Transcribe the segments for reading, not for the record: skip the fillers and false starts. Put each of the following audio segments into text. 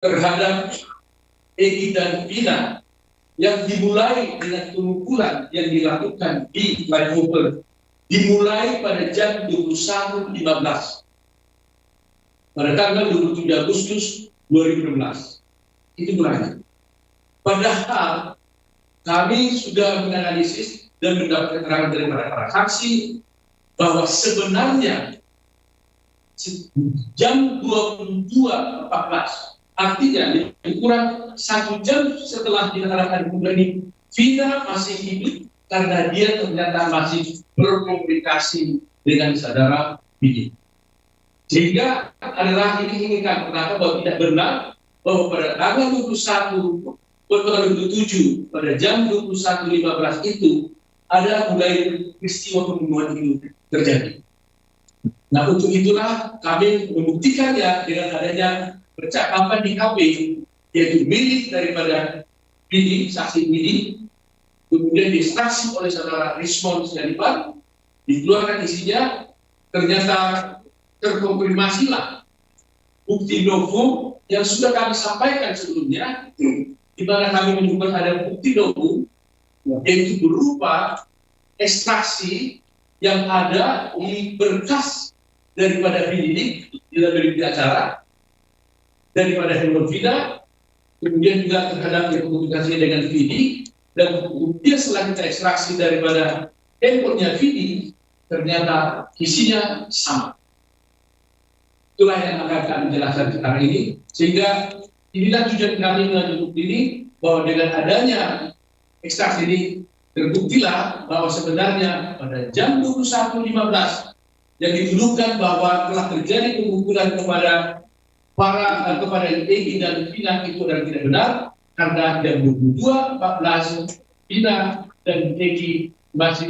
terhadap Egy dan Vina yang dimulai dengan pemukulan yang dilakukan di flyover dimulai pada jam 21.15 pada tanggal 27 Agustus 2016. Itu mulanya. Padahal kami sudah menganalisis dan mendapat keterangan dari para saksi bahwa sebenarnya jam 22.14, artinya lebih kurang 1 jam setelah diarahkan kembali, Vina masih hidup karena dia ternyata masih berkomunikasi dengan saudara Vidi. Sehingga adalah ini kami katakan bahwa tidak benar bahwa pada tanggal 27 pada jam 21.15 itu ada mulai peristiwa pembunuhan itu terjadi. Nah, untuk itulah kami membuktikannya dengan adanya percakapan di HP, yaitu milik daripada Vidi, saksi Vidi, kemudian diekstraksi oleh saudara Rismond Sianiban, dikeluarkan isinya, ternyata terkonfirmasilah bukti novum yang sudah kami sampaikan sebelumnya, di mana kami menemukan ada bukti novum, yaitu berupa ekstraksi yang ada di berkas daripada penyidik dalam berita acara, daripada handphone Vina, kemudian juga terhadap komunikasi dengan Vidi, dan kemudian setelah kita ekstraksi daripada handphonenya Vidi, ternyata isinya sama. Itulah yang akan kami jelaskan sekarang ini, sehingga inilah tujuan kami menuntut ini, bahwa dengan adanya ekstraksi ini terbuktilah bahwa sebenarnya pada jam 21.15 yang dituduhkan bahwa telah terjadi pemukulan kepada kepada Egy dan Vina itu adalah tidak benar, karena jam 22.14 Vina dan Egy masih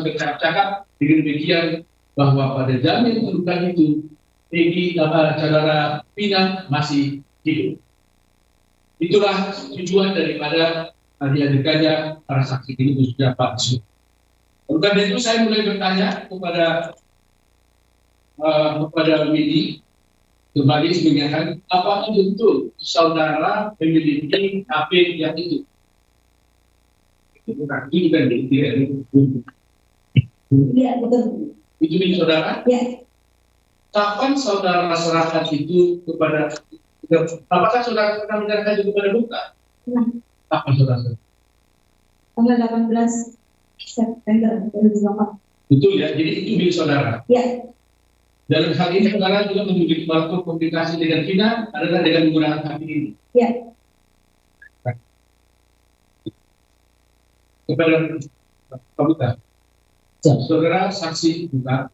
bercakap-cakap dengan demikian bahwa pada jam yang dituduhkan itu Egy saudara Vina masih hidup. Itulah tujuan daripada dihadirkannya para saksi ini sudah palsu. Oleh karena itu saya mulai bertanya kepada Vidi kembali mengingatkan apakah betul saudara memiliki HP yang itu? Itu bukan Iya, betul. Itu milik saudara? Iya. Kapan saudara serahkan itu kepada? Apakah saudara pernah menyerahkan itu kepada Buka? Kapan saudara? Tanggal 18 September 2008. Betul ya, jadi itu milik saudara? Iya. Dalam hal ini saudara juga memiliki waktu komunikasi dengan Vina adalah dengan menggunakan HP ini? Iya. Kepada Pak Buka, saudara saksi Buka,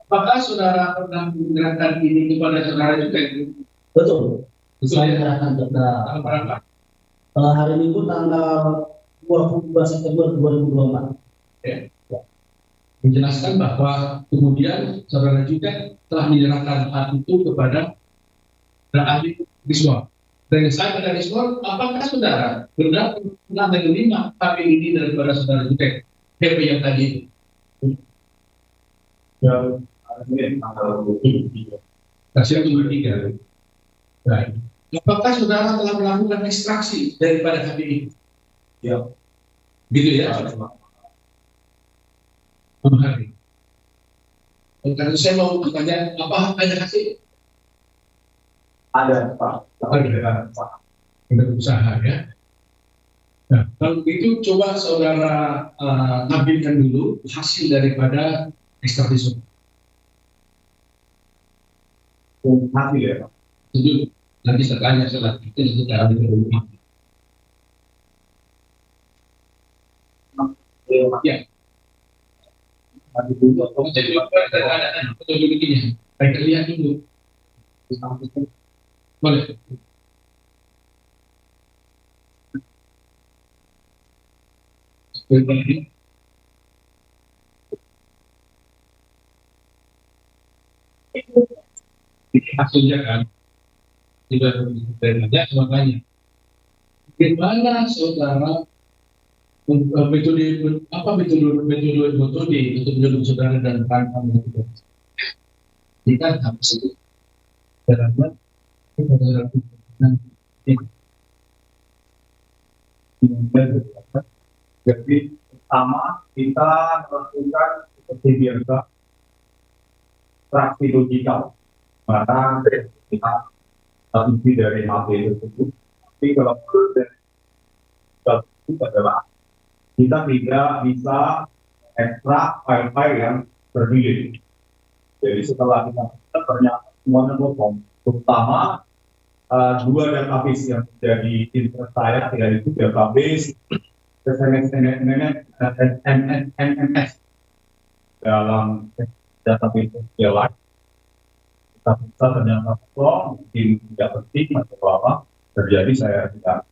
apakah saudara pernah menyerahkan ini kepada saudara juga? Betul. Saya menyerahkan kepada berapa? Hari Minggu tanggal 22 September 2024. Ya. Menjelaskan bahwa kemudian saudara juga telah menyerahkan hal itu kepada ahli Rismond. Dan saya pada Rismond, apakah saudara benar pernah menerima HP ini daripada saudara juga? HP yang tadi itu. Yang tanggal 23. Hasil 23. Baik. Apakah saudara telah melakukan ekstraksi daripada HP ini? Ya. Gitu ya? Hari. Karena saya mau bertanya, apa ada hasil? Ada, Pak. Ada, Pak. Ada usaha ya. Nah, kalau begitu coba saudara tampilkan dulu hasil daripada ekstraksi. Hasil ya, Pak. Itu nanti saya tanya setelah itu sudah ada di rumah. Ya. Jadi ada foto begini. Baik, lihat dulu. Boleh. Hasilnya kan tidak banyak, makanya bagaimana saudara metode untuk menurut saudara dan rangka jika harus dalamnya Jadi pertama kita melakukan seperti biasa ekstraksi logikal mana kita isi dari HP tersebut. Tapi kalau dari itu adalah kita tidak bisa ekstrak file-file yang terdiri. Jadi setelah kita ternyata semuanya kosong, terutama dua database yang menjadi interest saya, yaitu database MMS dalam database jalan. Kita bisa ternyata kosong, mungkin tidak penting atau apa terjadi, saya tidak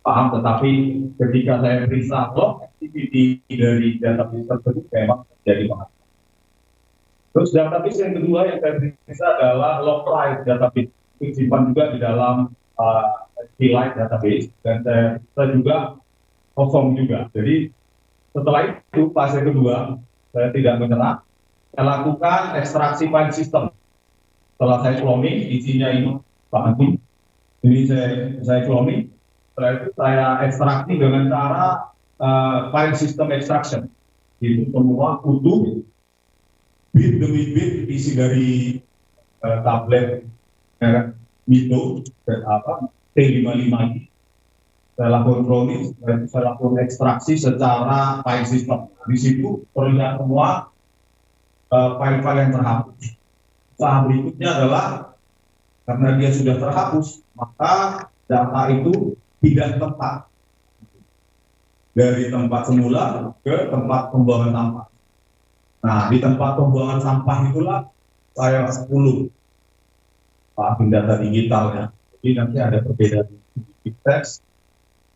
paham. Tetapi ketika saya periksa log activity dari database tersebut memang terjadi banget. Terus database yang kedua yang saya periksa adalah localized database, itu simpan juga di dalam SQLite database, dan saya juga kosong juga. Jadi setelah itu fase kedua saya tidak menyerah, saya lakukan ekstraksi file system. Setelah saya cloning, isinya ini Pak Hakim, ini saya cloning, setelah itu saya ekstraksi dengan cara file system extraction. Itu semua utuh, bit demi bit isi dari tablet Mito T55 ini. Saya lakukan cloning, saya lakukan ekstraksi secara file system. Di situ terlihat semua file-file yang terhapus. Tahap berikutnya adalah karena dia sudah terhapus, maka data itu tidak tepat dari tempat semula ke tempat pembuangan sampah. Nah, di tempat pembuangan sampah itulah saya 10 data digitalnya. Jadi nanti ada perbedaan teks.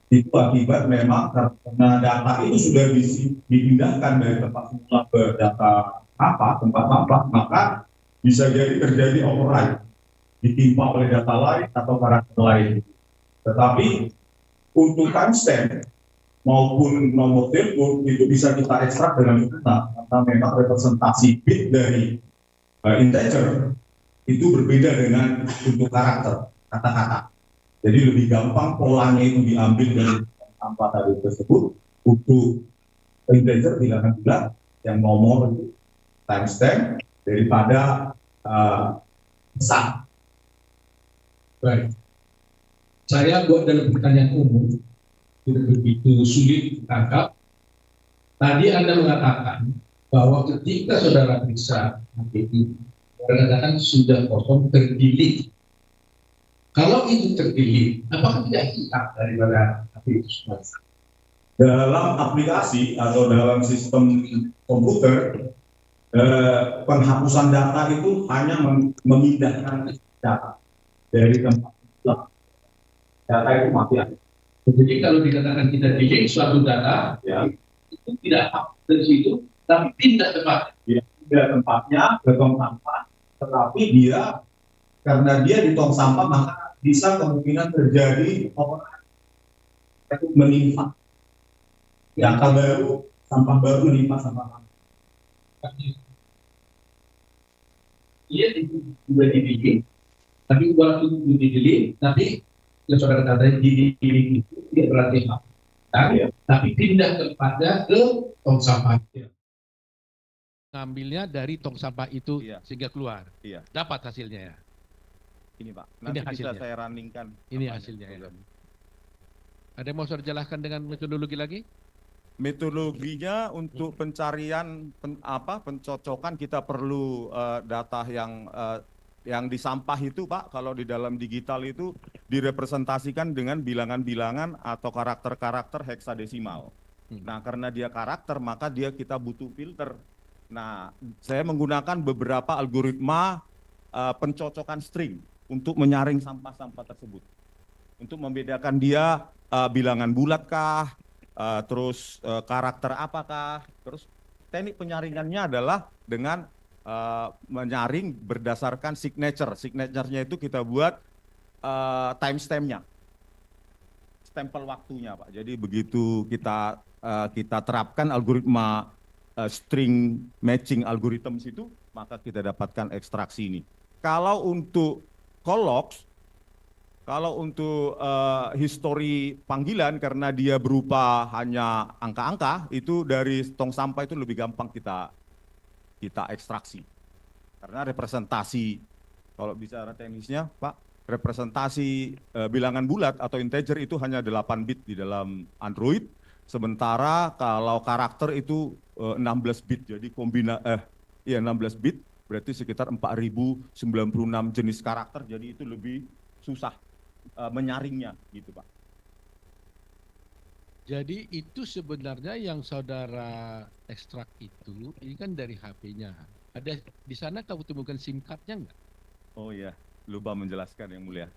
Itu akibat memang karena data itu sudah dipindahkan dari tempat semula ke data tempat sampah, maka bisa jadi terjadi override, ditimpa oleh data lain atau karakter lain. Tetapi untuk timestamp maupun nomor telepon itu bisa kita ekstrak dengan mudah, karena memang representasi bit dari integer itu berbeda dengan untuk karakter kata-kata. Jadi lebih gampang polanya itu diambil dari sampah tadi tersebut. Untuk integer tidak akan bilang yang nomor itu timestamp daripada pesan. Baik. Saya buat dalam pertanyaan umum, tidak begitu sulit ditangkap. Tadi Anda mengatakan bahwa ketika saudara periksa HPI, saudara sudah kosong terdelete. Kalau itu terdelete, apakah tidak hilang daripada HPI itu semua? Dalam aplikasi atau dalam sistem komputer, penghapusan data itu hanya memindahkan data dari tempat data itu mati. Jadi kalau dikatakan kita delete suatu data, ya, itu tidak hapus dari situ, tapi pindah tempat. Ya, pindah tempatnya ke tong sampah, tetapi dia karena dia di tong sampah maka bisa kemungkinan terjadi itu menimpa. Data baru, sampah baru menimpa sampah. Iya, sudah di-delete, tapi waktu di-delete, tapi saudara katanya di-delete itu tidak berarti hapus, tapi pindah tempatnya ke tong sampah. Ngambilnya dari tong sampah itu sehingga keluar. Iya. Dapat hasilnya ya. Ini Pak, nanti ini bisa saya runningkan. Ini hasilnya ya. Ada yang mau saya jelaskan dengan metodologi lagi? Metodologinya untuk pencarian pencocokan kita perlu data yang di sampah itu Pak, kalau di dalam digital itu direpresentasikan dengan bilangan-bilangan atau karakter-karakter heksadesimal. Nah, karena dia karakter maka kita butuh filter. Nah, saya menggunakan beberapa algoritma pencocokan string untuk menyaring sampah-sampah tersebut. Untuk membedakan dia bilangan bulatkah, terus karakter apakah, terus teknik penyaringannya adalah dengan menyaring berdasarkan signature. Signature-nya itu kita buat timestamp-nya, stempel waktunya Pak. Jadi begitu kita terapkan algoritma string matching algorithm itu, maka kita dapatkan ekstraksi ini. Kalau untuk call logs, Kalau untuk histori panggilan karena dia berupa hanya angka-angka, itu dari tong sampah itu lebih gampang kita ekstraksi. Karena representasi, kalau bicara teknisnya Pak, representasi bilangan bulat atau integer itu hanya 8 bit di dalam Android, sementara kalau karakter itu 16 bit, jadi 16 bit, berarti sekitar 4096 jenis karakter, jadi itu lebih susah menyaringnya gitu Pak. Jadi itu sebenarnya yang saudara ekstrak itu, ini kan dari HP-nya. Ada di sana kamu temukan SIM card-nya nggak? Oh iya, lupa menjelaskan yang mulia.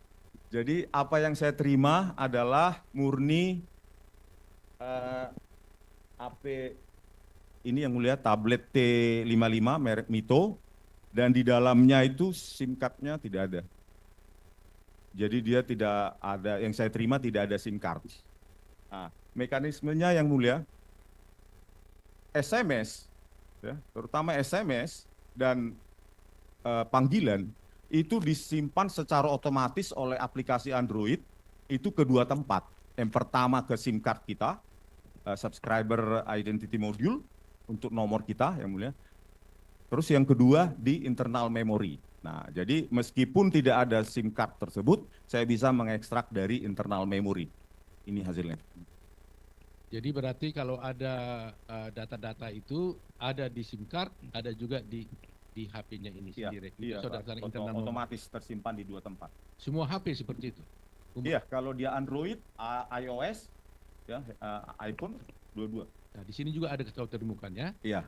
Jadi apa yang saya terima adalah murni HP ini yang mulia, tablet T55 merek Mito, dan di dalamnya itu SIM card-nya tidak ada. Jadi dia tidak ada, yang saya terima tidak ada SIM card. Nah, mekanismenya yang mulia, SMS, ya, terutama SMS dan panggilan, itu disimpan secara otomatis oleh aplikasi Android, itu ke dua tempat. Yang pertama ke SIM card kita, subscriber identity module, untuk nomor kita yang mulia. Terus yang kedua di internal memory. Nah, jadi meskipun tidak ada SIM card tersebut, saya bisa mengekstrak dari internal memory. Ini hasilnya. Jadi berarti kalau ada data-data itu ada di SIM card, ada juga di HP-nya ini sendiri. Iya, Saudara internal memory. otomatis tersimpan di dua tempat. Semua HP seperti itu. Iya, kalau dia Android, iOS, ya, iPhone, dua-dua. Nah, di sini juga ada kau temukan ya. Iya.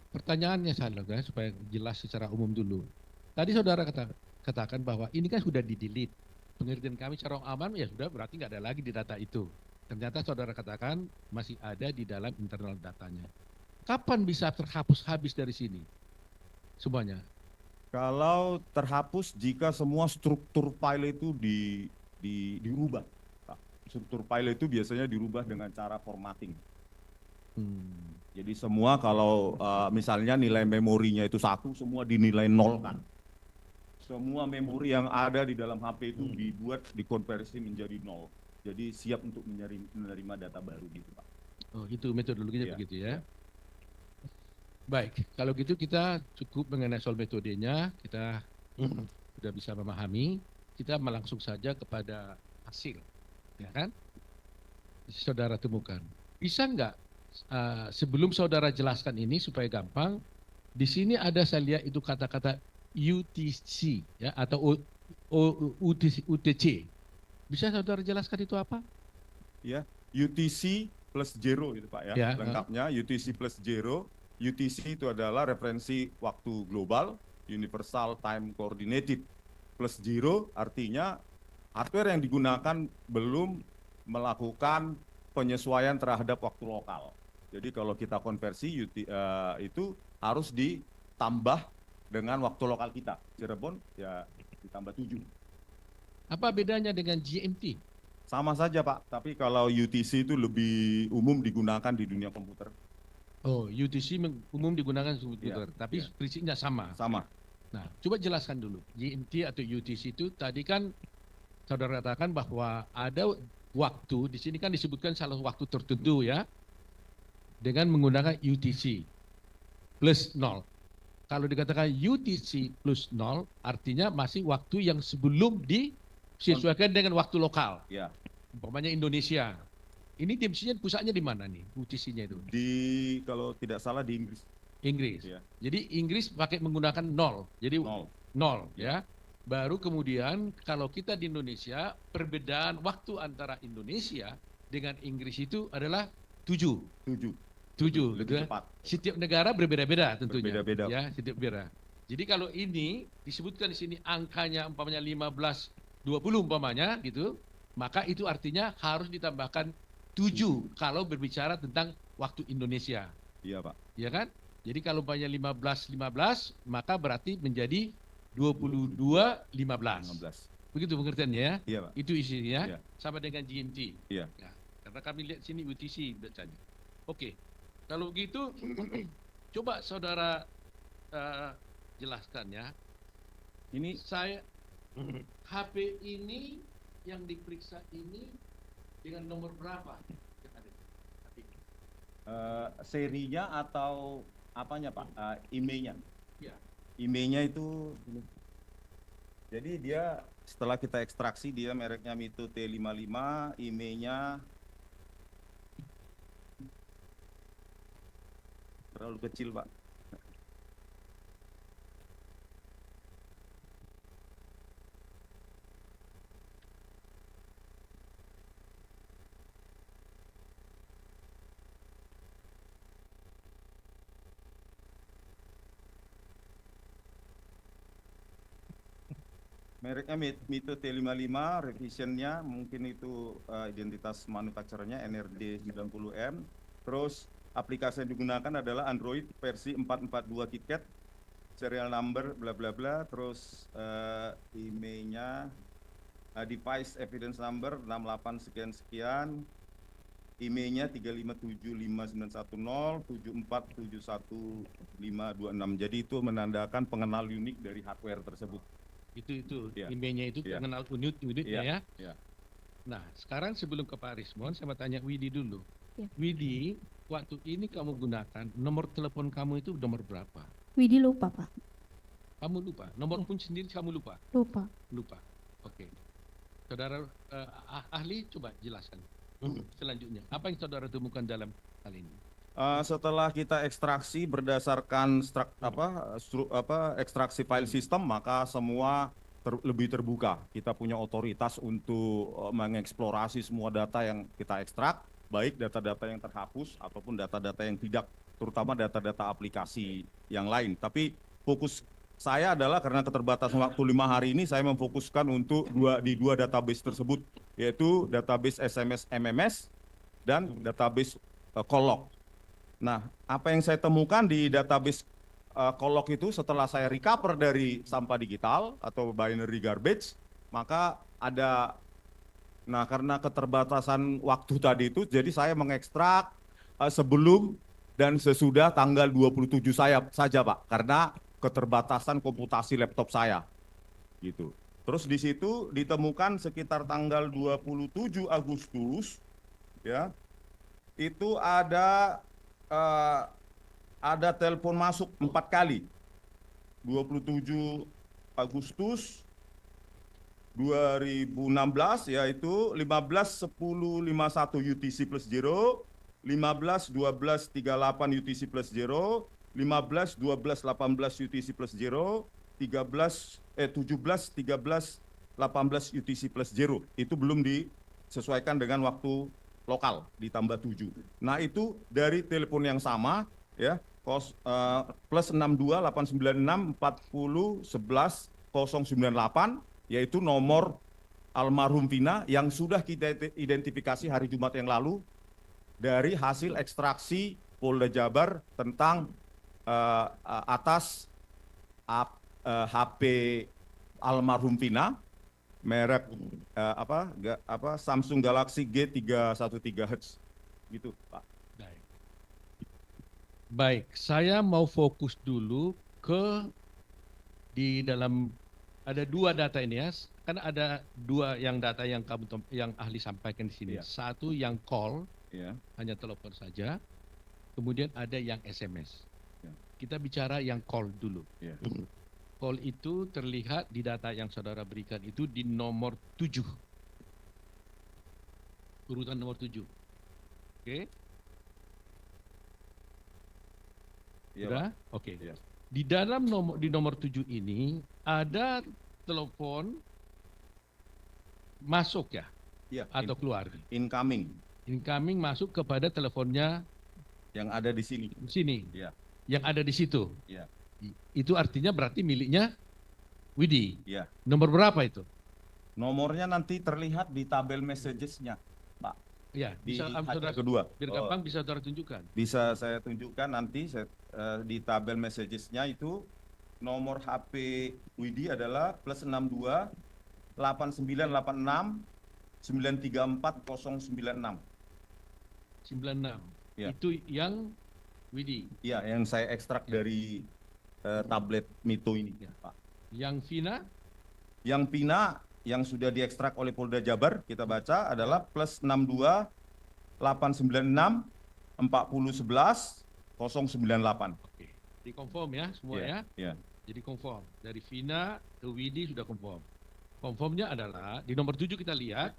Pertanyaannya saudara supaya jelas secara umum dulu. Tadi saudara katakan bahwa ini kan sudah di-delete. Pengertian kami secara aman ya sudah, berarti nggak ada lagi di data itu. Ternyata saudara katakan masih ada di dalam internal datanya. Kapan bisa terhapus habis dari sini? Semuanya. Kalau terhapus jika semua struktur file itu dirubah. Struktur file itu biasanya dirubah dengan cara formatting. Jadi semua kalau misalnya nilai memorinya itu 1, semua dinilai 0 kan. Semua memori yang ada di dalam HP itu dibuat, dikonversi menjadi 0. Jadi siap untuk menerima data baru gitu Pak. Oh itu metodologinya Iya. begitu ya. Baik, kalau gitu kita cukup mengenai soal metodenya, kita sudah bisa memahami, kita langsung saja kepada hasil, ya kan? Saudara temukan. Bisa nggak sebelum saudara jelaskan ini supaya gampang, di sini ada saya lihat itu kata-kata UTC ya atau UTC. Bisa saudara jelaskan itu apa? Ya, UTC plus 0 gitu Pak ya. Ya, Lengkapnya UTC plus 0. UTC itu adalah referensi waktu global, Universal Time Coordinated, plus 0 artinya hardware yang digunakan belum melakukan penyesuaian terhadap waktu lokal. Jadi kalau kita konversi itu harus ditambah dengan waktu lokal kita. Cirebon ya ditambah 7. Apa bedanya dengan GMT? Sama saja Pak, tapi kalau UTC itu lebih umum digunakan di dunia komputer. Oh, UTC umum digunakan komputer, tapi iya. prinsipnya sama. Sama. Nah, coba jelaskan dulu. GMT atau UTC itu tadi kan saudara katakan bahwa ada waktu, di sini kan disebutkan salah waktu tertentu ya, dengan menggunakan UTC plus 0. Kalau dikatakan UTC plus 0, artinya masih waktu yang sebelum disesuaikan dengan waktu lokal. Ya. Umpamanya Indonesia. Ini dimisinya pusatnya di mana nih UTC-nya itu? Kalau tidak salah di Inggris. Inggris. Ya. Jadi Inggris pakai menggunakan 0. Jadi 0. 0 ya. Baru kemudian kalau kita di Indonesia, perbedaan waktu antara Indonesia dengan Inggris itu adalah 7. 7. Lebih cepat. Setiap negara berbeda-beda tentunya. Berbeda-beda. Ya, setiap beda. Jadi kalau ini disebutkan di sini angkanya umpamanya 15, 20 umpamanya gitu, maka itu artinya harus ditambahkan 7 kalau berbicara tentang waktu Indonesia. Iya Pak. Ya kan? Jadi kalau umpamanya 15, maka berarti menjadi 22, 15. Begitu pengertiannya ya? Iya Pak. Itu isinya Iya. sama dengan GMT. Iya. Ya, karena kami lihat sini UTC bacanya. Oke. Kalau begitu coba saudara jelaskan ya. Ini Saya HP ini yang diperiksa ini dengan nomor berapa? Serinya atau apanya Pak? IMEI-nya? Ya. IMEI-nya itu, jadi dia setelah kita ekstraksi dia mereknya Mito T55, IMEI-nya terlalu kecil Pak. Mereknya Mito T55, revisionnya mungkin itu identitas manufakturernya NRD 90M. Terus aplikasi yang digunakan adalah Android versi 442 KitKat, serial number bla bla bla. Terus IMEI-nya device evidence number 68 sekian sekian. IMEI-nya 357591074715526. Jadi itu menandakan pengenal unik dari hardware tersebut. Itu Ya. IMEI-nya itu Ya. kenal unitnya ya. Ya. Nah, sekarang sebelum ke Pak Rismon, saya mau tanya Widi dulu. Ya. Widi, waktu ini kamu gunakan nomor telepon kamu itu nomor berapa? Widi lupa, Pak. Kamu lupa. Nomor pun sendiri kamu lupa. Lupa. Lupa. Oke. Saudara ahli coba jelaskan. Selanjutnya, apa yang saudara temukan dalam hal ini? Setelah kita ekstraksi berdasarkan ekstraksi file system, maka semua lebih terbuka. Kita punya otoritas untuk mengeksplorasi semua data yang kita ekstrak, baik data-data yang terhapus ataupun data-data yang tidak, terutama data-data aplikasi yang lain. Tapi fokus saya adalah karena keterbatasan waktu 5 hari ini, saya memfokuskan untuk dua database tersebut, yaitu database SMS MMS dan database call log. Nah, apa yang saya temukan di database call log itu setelah saya recover dari sampah digital atau binary garbage, maka ada, nah karena keterbatasan waktu tadi itu, jadi saya mengekstrak sebelum dan sesudah tanggal 27 saja Pak, karena keterbatasan komputasi laptop saya, gitu. Terus di situ ditemukan sekitar tanggal 27 Agustus, ya, itu ada telepon masuk 4 kali. 27 Agustus 2016, yaitu 15.10.51 UTC plus 0, 15.12.38 UTC plus 0, 15.12.18 UTC plus 0, 17.13.18 UTC plus 0. Itu belum disesuaikan dengan waktu lokal, ditambah 7. Nah itu dari telepon yang sama, ya, plus 62.896.40.11.098, yaitu nomor almarhum Vina yang sudah kita identifikasi hari Jumat yang lalu dari hasil ekstraksi Polda Jabar tentang atas HP almarhum Vina, merek Samsung Galaxy G313H, gitu Pak. Baik, saya mau fokus dulu ke di dalam, ada 2 data ini ya, kan ada 2 yang data yang yang ahli sampaikan di sini. Ya. Satu yang call, Ya. hanya telepon saja, kemudian ada yang SMS. Ya. Kita bicara yang call dulu. Ya. Call itu terlihat di data yang saudara berikan itu di nomor 7. Urutan nomor 7. Oke? Ya, Sudah? Oke. Ya. Di dalam nomor 7 ini ada telepon masuk ya? Ya, Atau keluar? incoming Incoming masuk kepada teleponnya yang ada di sini. di sini. Ya. Yang ada di situ. Ya. Itu artinya berarti miliknya Widi. Ya. Nomor berapa itu? Nomornya nanti terlihat di tabel messages-nya, Pak. Ya, Di bisa saudara, kedua. biar gampang bisa saudara tunjukkan. Bisa saya tunjukkan nanti di tabel messages-nya itu nomor HP Widi adalah plus 62 8986 934 096. 96. Ya. Itu yang Widi. Iya, yang saya ekstrak dari tablet Mito ini, Ya. Pak. Yang Vina Yang Pina yang sudah diekstrak oleh Polda Jabar kita baca adalah plus 62 896 40 11 098. Oke. Jadi confirm ya semua Iya, ya. iya. Jadi confirm. Dari Vina ke Widi sudah confirm. Confirmnya adalah di nomor 7 kita lihat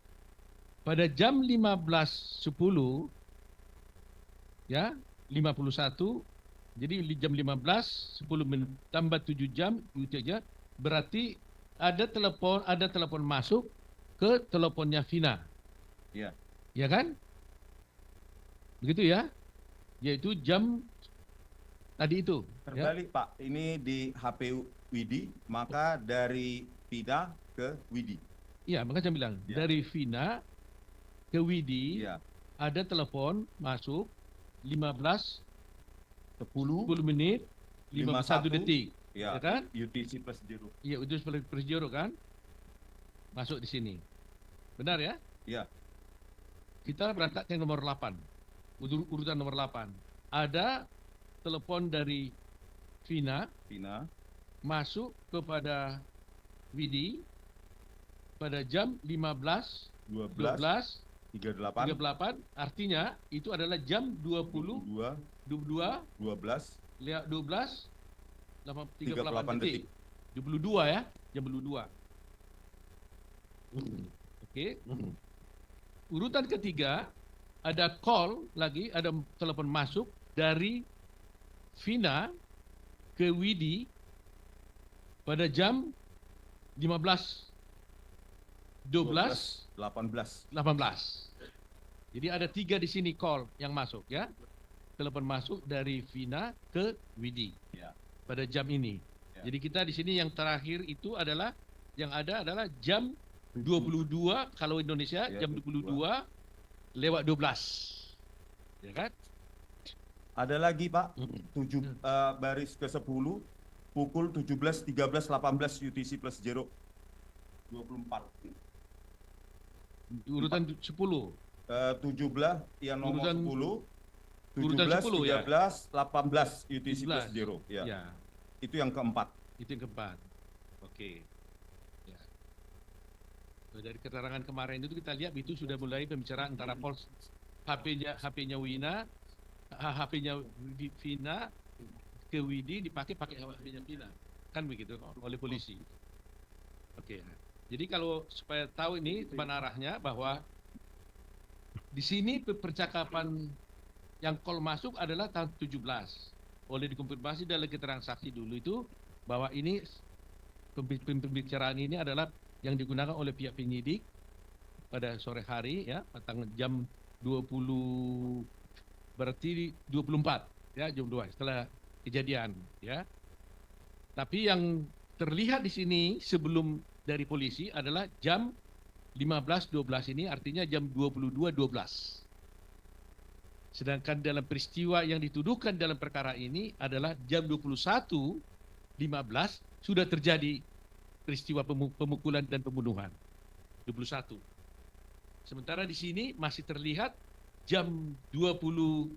pada jam 15.10 ya 51. Jadi di jam 15 10 menit tambah 7 jam itu aja berarti ada telepon masuk ke teleponnya Vina. Iya. Ya kan? Begitu ya? Yaitu jam tadi itu. Ya? Terbalik Pak, ini di HP Widi, maka dari Pina ke Widi. Iya, makanya saya bilang Ya. dari Vina ke Widi Iya. ada telepon masuk 15 10 10 menit 51 detik. ya, Ya kan? UTC plus 0. Iya, itu Persjoro kan? Masuk di sini. Benar ya? Iya. Kita berangkat ke nomor 8. Urutan nomor 8. Ada telepon dari Vina Pina masuk kepada Widi pada jam 15 12 12 38 38, artinya itu adalah jam 20 22 22 12 12 38 38 detik. 22 ya, jam 22. Oke. Urutan ketiga ada call lagi, ada telepon masuk dari Vina ke Widi pada jam 15 12 18. 18. Jadi ada 3 di sini call yang masuk ya. Telepon masuk dari Vina ke Widi Ya. pada jam ini. Ya. Jadi kita di sini yang terakhir itu adalah yang ada adalah jam 22 kalau Indonesia Ya, jam 22 lewat 12. Ya kan? Ada lagi Pak, 7 baris ke 10 pukul 17 13 18 UTC plus 0 24. Urutan 10. 17 yang nomor Urutan 10 urutan 17 10 ya. 13 18 UTC plus 17. 0 ya. Ya, Itu yang keempat. itu yang keempat. Oke. Ya. Dari keterangan kemarin itu kita lihat itu sudah mulai pembicaraan antara HP-nya Wina, HP-nya Vina ke Widi pakai HP-nya Vina. Kan begitu oleh polisi. Oke. Jadi kalau supaya tahu ini teman arahnya bahwa di sini percakapan yang call masuk adalah tahun 17. Oleh dikonfirmasi dalam keterangan saksi dulu itu bahwa ini pembicaraan ini adalah yang digunakan oleh pihak penyidik pada sore hari ya, pada jam 20 berarti 24 ya, jam 2 setelah kejadian ya. Tapi yang terlihat di sini sebelum dari polisi adalah jam 15.12 ini artinya jam 22.12. Sedangkan dalam peristiwa yang dituduhkan dalam perkara ini adalah jam 21.15 sudah terjadi peristiwa pemukulan dan pembunuhan. 21. Sementara di sini masih terlihat jam 22.12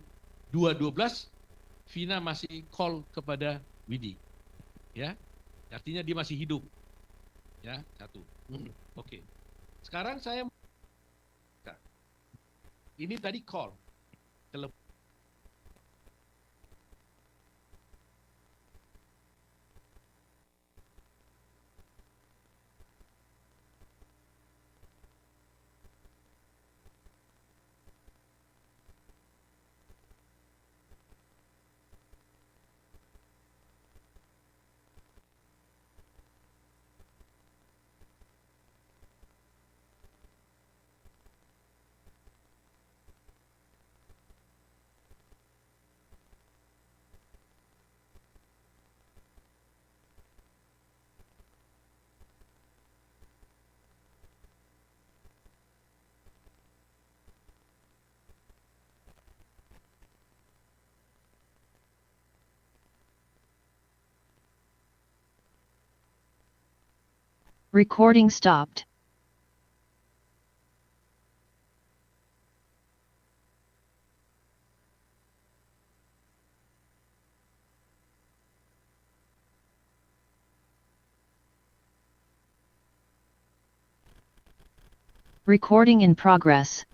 Vina masih call kepada Widi. Ya. Artinya dia masih hidup. Ya, satu. Oke. Sekarang saya ini tadi call. Telepon. Recording stopped. Recording in progress.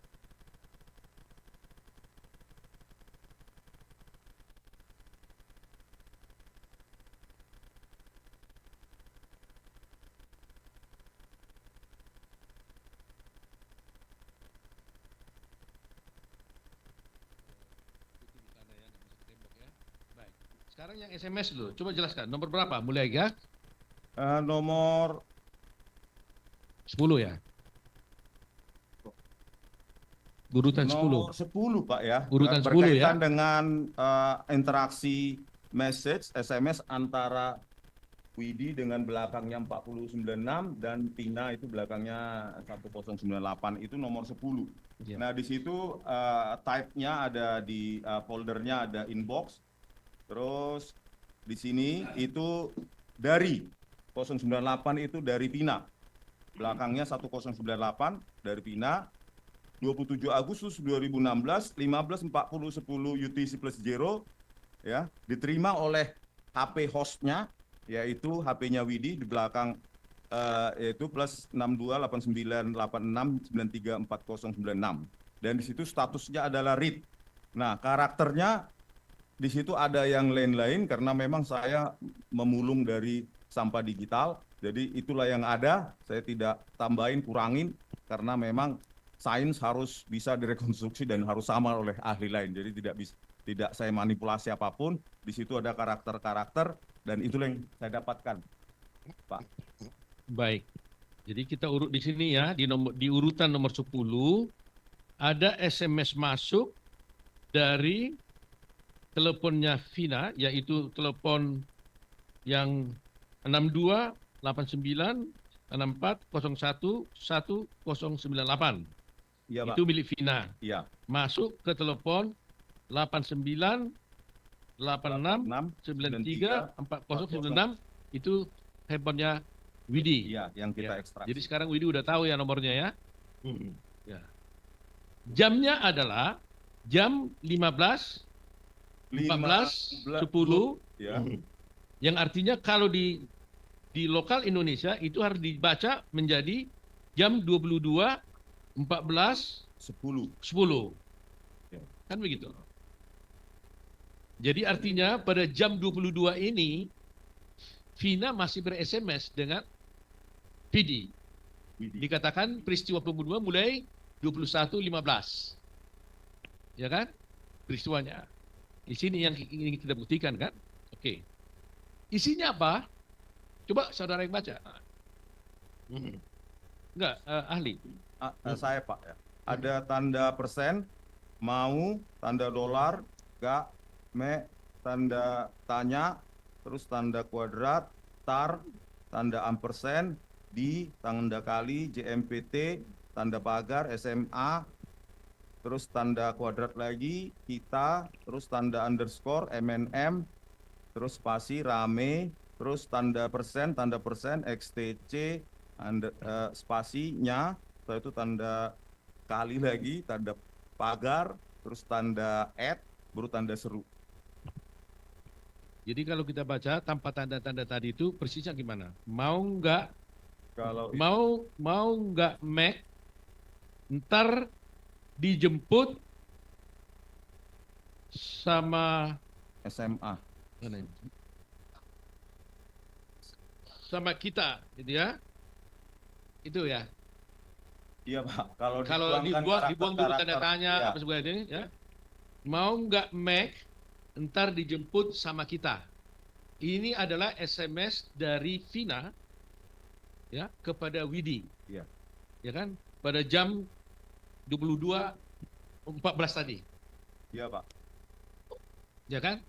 Baik. Sekarang yang SMS dulu, coba jelaskan nomor berapa? Mulai ya? Nomor 10 ya? Urutan 10. nomor 10 Pak ya. Urutan 10 berkaitan ya. dengan interaksi message SMS antara Widi dengan belakangnya 496 dan Tina itu belakangnya 1098 itu nomor 10. Ya. Nah, di situ type-nya ada di foldernya ada inbox. Terus di sini itu dari 098 itu dari Pina. Belakangnya 1098 dari Pina. 27 Agustus 2016 15:40 UTC plus 0 ya, diterima oleh HP hostnya yaitu HP-nya Widi di belakang yaitu plus 628986934096 dan di situ statusnya adalah read. Nah, karakternya di situ ada yang lain-lain karena memang saya memulung dari sampah digital, jadi itulah yang ada, saya tidak tambahin kurangin karena memang sains harus bisa direkonstruksi dan harus sama oleh ahli lain, jadi tidak saya manipulasi apapun. Di situ ada karakter-karakter dan itulah yang saya dapatkan, Pak. Baik. Jadi kita urut di sini ya, di urutan nomor 10 ada SMS masuk dari teleponnya Vina, yaitu telepon yang 628964011098. Iya, Pak. Itu milik Vina. Iya. Masuk ke telepon 8986934096 itu handphonenya Widi. Iya, yang kita Ya. ekstraksi. Jadi sekarang Widi udah tahu ya nomornya ya. Ya. Jamnya adalah jam 15, 14, 10, ya. yang artinya kalau di lokal Indonesia itu harus dibaca menjadi jam 22, 14, 10. Ya. Kan begitu. Jadi artinya pada jam 22 ini Vina masih ber-SMS dengan Vidi. Dikatakan peristiwa pembunuhan mulai 21.15. Ya kan? Peristiwanya. Di sini yang ingin kita buktikan kan? Oke. Isinya apa? Coba saudara yang baca. Enggak, ahli. Saya, Pak, ya. Ada tanda persen, mau, tanda dolar, gak, me, tanda tanya, terus tanda kuadrat, tar, tanda ampersen, di, tanda kali, JMPT, tanda pagar, SMA, terus tanda kuadrat lagi, kita, terus tanda underscore, MNM, terus spasi, rame, terus tanda persen, XTC, spasinya, setelah itu tanda kali lagi, tanda pagar, terus tanda add, baru tanda seru. Jadi kalau kita baca tanpa tanda-tanda tadi itu persisnya gimana? Mau nggak? Kalau mau nggak Mac? Ntar dijemput sama SMA. Sama kita, gitu ya? Itu ya. Iya, Pak. Kalau dibuang dulu tanda tanya ya. apa sebagainya, ya. Mau nggak Mac? Ntar dijemput sama kita. Ini adalah SMS dari Vina ya kepada Widi. Iya. Ya kan? Pada jam 22.14 tadi. Iya, Pak. Ya kan?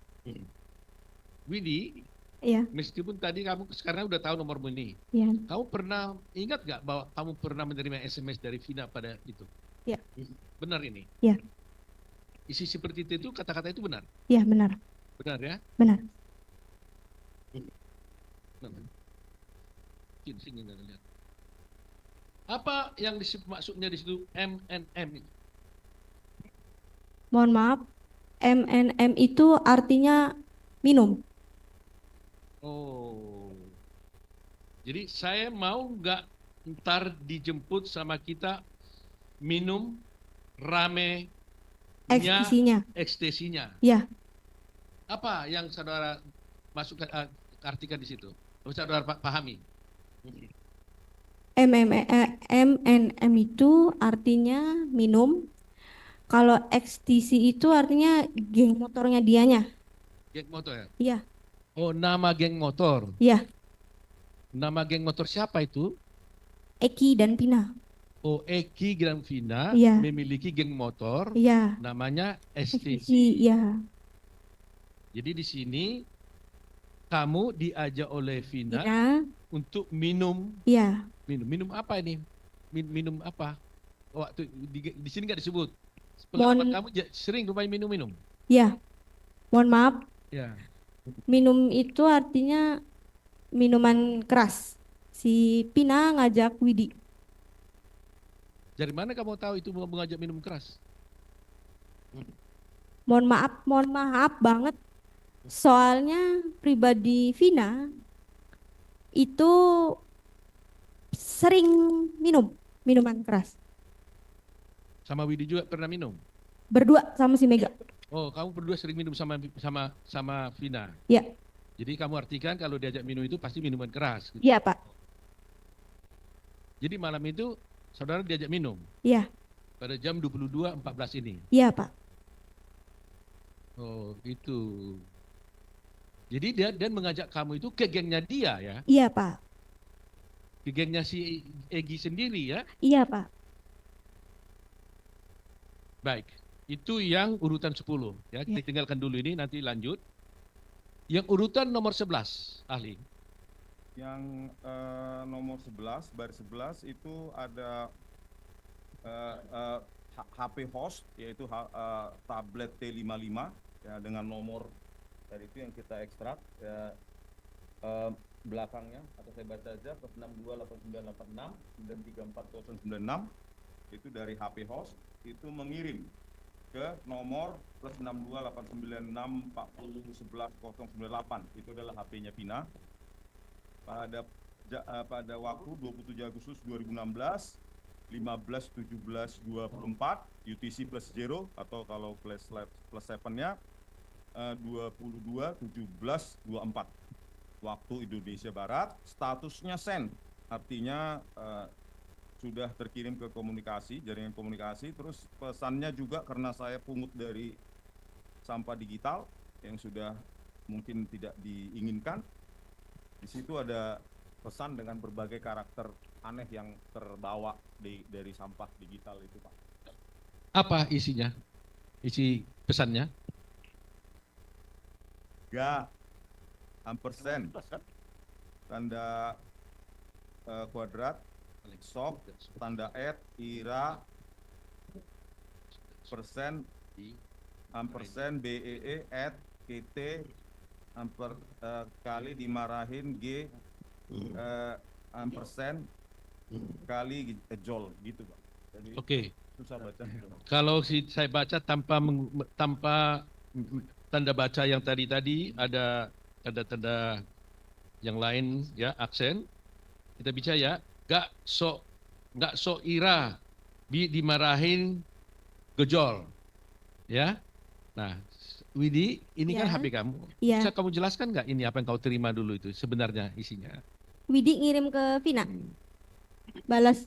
Widi, Iya, meskipun tadi kamu sekarang udah tahu nomormu ini. iya, Kamu pernah ingat nggak bahwa kamu pernah menerima SMS dari Vina pada itu? Iya. Benar ini? Iya. Isi seperti itu kata-kata itu benar? iya benar, Benar ya? benar. Sini lihat. Apa yang maksudnya di situ MNM? Mohon maaf, MNM itu artinya minum. Oh. Jadi saya mau nggak ntar dijemput sama kita minum rame Ekstasinya. ekstasinya. Ya. Apa yang saudara masukkan artikan di situ? Saudara pahami? MNM itu artinya minum. Kalau ekstasi itu artinya geng motornya dianya. Geng motor ya? Iya. Oh, nama geng motor. Iya. Nama geng motor siapa itu? Eki dan Pina. Oh, Eki dan Vina Iya. memiliki geng motor Iya. namanya STC. Ekstasi, iya. Jadi di sini kamu diajak oleh Vina Pina, untuk minum. iya. Minum apa ini? Minum apa? Waktu di sini nggak disebut. Mohon- Pengalaman kamu sering rupanya minum-minum. Iya. Mohon maaf, Ya. minum itu artinya minuman keras. Si Pina ngajak Widi. Dari mana kamu tahu itu mau mengajak minum keras? Mohon maaf banget. Soalnya pribadi Vina itu sering minum minuman keras. Sama Widi juga pernah minum. Berdua sama si Mega. Oh, kamu berdua sering minum sama Vina. Iya. Jadi kamu artikan kalau diajak minum itu pasti minuman keras. Gitu. Iya, Pak. Jadi malam itu saudara diajak minum Iya. pada jam 22.14 ini. Iya, Pak. Oh, itu. Jadi dia dan mengajak kamu itu ke gengnya dia ya, Iya, Pak. ke gengnya si Egi sendiri ya. Iya, Pak. Baik, itu yang urutan 10 ya. Kita Ya. tinggalkan dulu ini, nanti lanjut. Yang urutan nomor 11, ahli. Yang nomor 11, baris 11 itu ada HP host, yaitu tablet T55 ya, dengan nomor dari itu yang kita ekstrak ya, belakangnya atau saya baca aja +628986 dan 34096 itu dari HP host, itu mengirim ke nomor +628964011098. Itu adalah HP-nya Vina pada waktu 27 Agustus 2016 15:17:24 UTC +0 atau kalau plus 7-nya 22:17:24 waktu Indonesia Barat. Statusnya send, artinya sudah terkirim ke komunikasi, jaringan komunikasi. Terus pesannya juga karena saya pungut dari sampah digital yang sudah mungkin tidak diinginkan. Di situ ada pesan dengan berbagai karakter aneh yang terbawa dari sampah digital itu, Pak. Apa isinya? Isi pesannya? Ga, ampersand, tanda kuadrat, sok, tanda ira, persen, ampersand, BEE, KT, kali dimarahin G, ampersand, kali jol, gitu, Pak. Jadi Oke. susah baca. Kalau saya baca tanpa tanda baca yang tadi ada tanda-tanda yang lain ya, aksen. Kita bicara ya, gak sok ira dimarahin gejol. Ya. Nah, Widi, ini kan Ya. HP kamu. Iya. Bisa kamu jelaskan nggak ini apa yang kau terima dulu itu sebenarnya isinya? Widi ngirim ke Vina. Balas,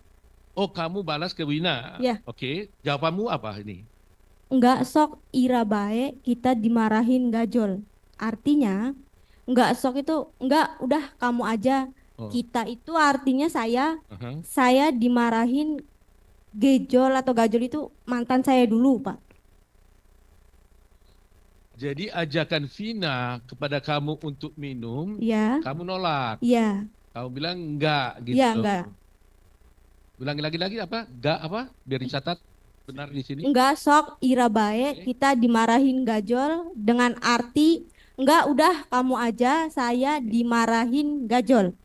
Oh, kamu balas ke Wina. Iya. Oke, jawabanmu apa ini? enggak sok ira bae kita dimarahin gajol. Artinya, enggak sok itu enggak, udah kamu aja. Oh. Kita itu artinya saya Aha. saya dimarahin gejol atau gajol itu mantan saya dulu, Pak. Jadi ajakan Vina kepada kamu untuk minum, Iya. kamu nolak. Iya. Kamu bilang enggak gitu. Iya, enggak. Ulangi lagi apa? Enggak apa? Biar dicatat benar di sini. Enggak sok ira bae kita dimarahin gajol dengan arti enggak, udah kamu aja, saya dimarahin gajol.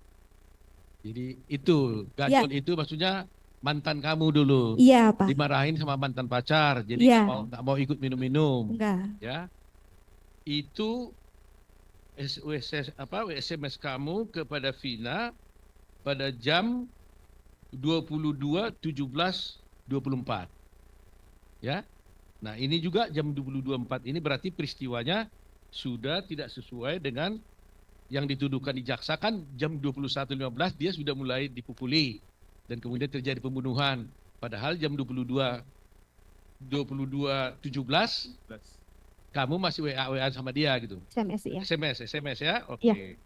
Jadi itu gajol itu maksudnya mantan kamu dulu. Iya, Pak. Dimarahin sama mantan pacar. Jadi Iya. nggak mau ikut minum-minum. Enggak. Ya. Itu SMS kamu kepada Vina pada jam 22:17:24 24. Ya. Nah, ini juga jam 22.04 ini berarti peristiwanya sudah tidak sesuai dengan yang dituduhkan di jaksa. Kan jam 21.15 dia sudah mulai dipukuli dan kemudian terjadi pembunuhan. Padahal jam 22.17 kamu masih WA sama dia gitu. SMS ya. SMS ya. Oke. Iya.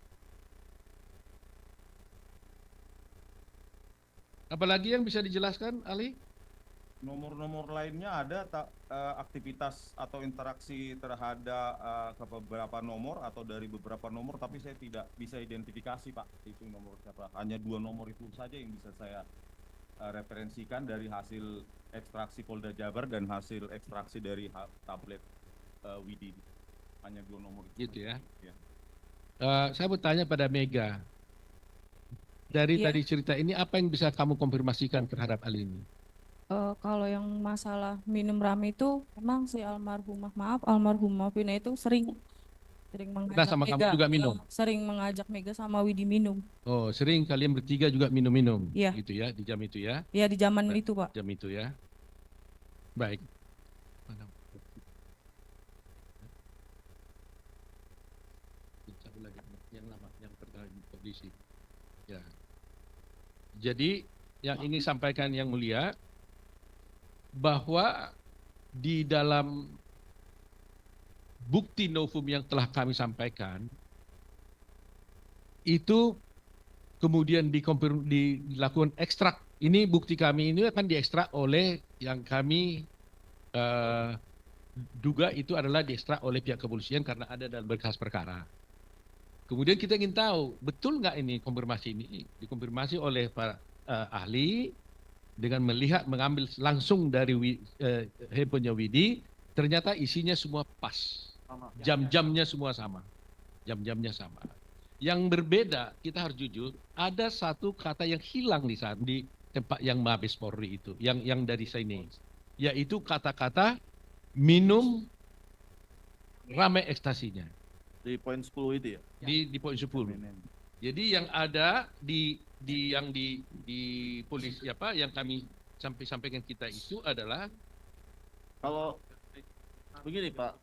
Apalagi yang bisa dijelaskan, Ali? Nomor-nomor lainnya ada aktivitas atau interaksi terhadap ke beberapa nomor atau dari beberapa nomor, tapi saya tidak bisa identifikasi Pak itu nomor siapa. Hanya 2 nomor itu saja yang bisa saya referensikan dari hasil ekstraksi Polda Jabar dan hasil ekstraksi dari tablet Widi. Hanya 2 nomor itu. Gitu ya. Ya. Saya mau tanya pada Mega. Dari Iya. tadi cerita ini apa yang bisa kamu konfirmasikan terhadap Ali ini? Kalau yang masalah minum rame itu emang si almarhumah Vina itu sering mengajak sama kamu Mega, juga minum? sering mengajak Mega sama Widi minum. Oh, sering kalian bertiga juga minum-minum? Iya. Gitu ya, di jam itu ya? Ya di zaman Baik. itu Pak. Jam itu ya. Baik. Yang lama, yang pertama kondisi. Ya. Jadi yang ingin sampaikan yang mulia bahwa di dalam bukti novum yang telah kami sampaikan itu kemudian dilakukan ekstrak. Ini bukti kami ini akan diekstrak oleh yang kami duga itu adalah diekstrak oleh pihak kepolisian karena ada dalam berkas perkara. Kemudian kita ingin tahu betul nggak ini konfirmasi ini dikonfirmasi oleh para ahli dengan melihat mengambil langsung dari handphonenya Widi, ternyata isinya semua pas, jam-jamnya semua sama, jam-jamnya sama. Yang berbeda kita harus jujur, ada satu kata yang hilang di tempat yang Mabes Polri itu, yang dari sini, yaitu kata-kata minum rame ekstasinya. Di poin 10 itu ya? Di poin 10. Jadi yang ada di polisi apa yang kami sampaikan kita itu adalah Kalau begini Pak,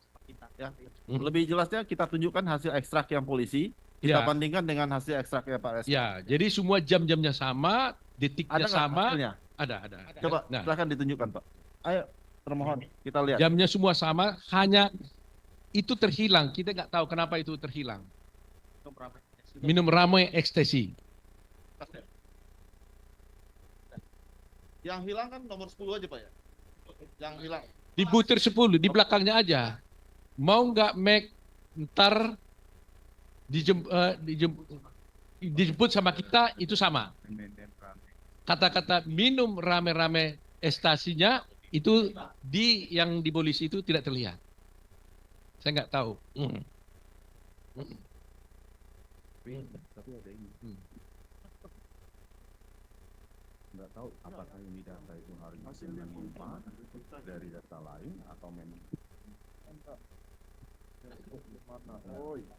ya, lebih jelasnya kita tunjukkan hasil ekstrak yang polisi, kita Ya. bandingkan dengan hasil ekstrak ya Pak. ya, jadi semua jam-jamnya sama, detiknya Ada nggak sama, hasilnya? ada. Coba Nah, silakan ditunjukkan Pak. Ayo, termohon kita lihat. jamnya semua sama, hanya itu terhilang. Kita nggak tahu kenapa itu terhilang. Minum ramai ekstasi. Yang hilang kan nomor 10 aja Pak ya? Yang hilang. Di butir 10, di belakangnya aja. Mau nggak Mac ntar dijemput sama kita itu sama. Kata-kata minum rame-rame ekstasinya itu yang di polisi itu tidak terlihat. Saya nggak tahu. Tapi ada ini. Nggak tahu apakah ini data itu hari ini menimpa dari data lain atau memang Oh, iya.